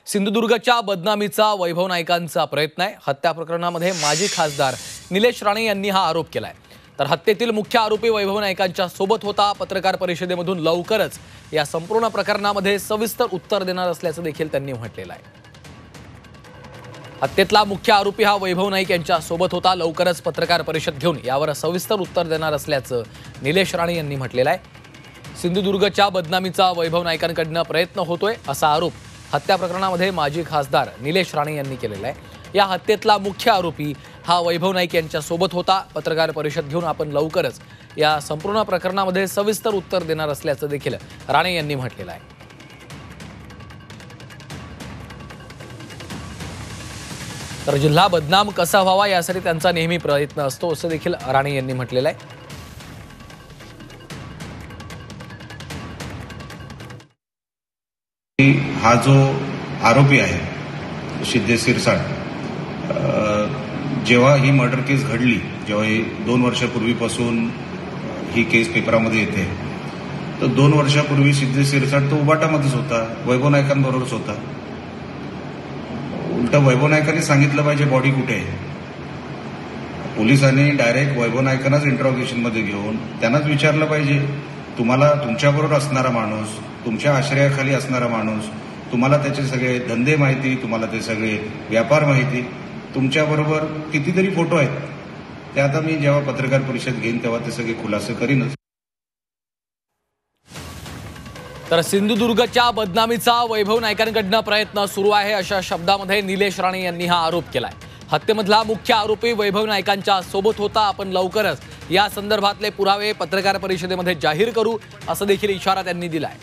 सिंधुदुर्गच्या बदनामीचा वैभव नाईकांचा प्रयत्न आहे। हत्या प्रकरणामध्ये माजी खासदार निलेश राणे यांनी हा आरोप केलाय। तर हत्येतील मुख्य आरोपी वैभव नाईकांच्या सोबत होता। पत्रकार परिषदेमधून लवकरच या संपूर्ण प्रकरणामध्ये सविस्तर उत्तर देणार असल्याचं देखील त्यांनी म्हटलेलं आहे। हत्येतला मुख्य आरोपी हा वैभव नाईक यांच्या सोबत होता। लवकरच पत्रकार परिषद घेऊन यावर सविस्तर उत्तर देणार असल्याचं निलेश राणे यांनी म्हटलेलं आहे। सिंधुदुर्गच्या बदनामीचा वैभव नाईकांकडून प्रयत्न होतोय असा आरोप हत्या प्रकरणामध्ये माजी खासदार निलेश राणे यांनी केलेला आहे। या हत्येतला मुख्य आरोपी हा वैभव नाईक यांच्या सोबत होता। पत्रकार परिषद घेऊन आपण लवकरच या संपूर्ण प्रकरणामध्ये सविस्तर उत्तर देणार असल्याचं देखील राणे यांनी म्हटलेलं आहे। तर जिल्हा बदनाम कसा व्हावा यासाठी त्यांचा नेहमी प्रयत्न असतो असं देखील राणे यांनी म्हटलेलं आहे। हा जो आरोपी आहे सिद्धेश सिरसाट, जेव्हा ही मर्डर केस घडली, जेव्हा ही 2 वर्षापूर्वीपासून ही केस पेपरामध्ये येते, तर 2 वर्षापूर्वी सिद्धेश सिरसाट तो उबाटामध्येच होता, वैभव नाईकांबरोबरच होता। उलट वैभव नाईकांनी सांगितलं पाहिजे बॉडी कुठे आहे। पोलिसांनी डायरेक्ट वैभव नाईकांनाच इंट्रॉगेशनमध्ये घेऊन त्यांनाच विचारलं पाहिजे, तुम्हाला तुमच्याबरोबर असणारा माणूस, तुमच्या आश्रयाखाली असणारा माणूस, तुम्हाला त्याचे सगळे धंदे माहिती, तुम्हाला ते सगळे व्यापार माहिती, तुमच्याबरोबर कितीतरी फोटो आहेत, ते आता मी जेव्हा पत्रकार परिषद घेईन तेव्हा ते सगळे खुलासे करीनच। तर सिंधुदुर्गच्या बदनामीचा वैभव नाईकांकडून प्रयत्न सुरू आहे अशा शब्दामध्ये निलेश राणे यांनी हा आरोप केलाय। हत्येमधला मुख्य आरोपी वैभव नाईकांच्या सोबत होता। आपण लवकरच या संदर्भातले पुरावे पत्रकार परिषदेमध्ये जाहीर करू असं देखील इशारा त्यांनी दिलाय।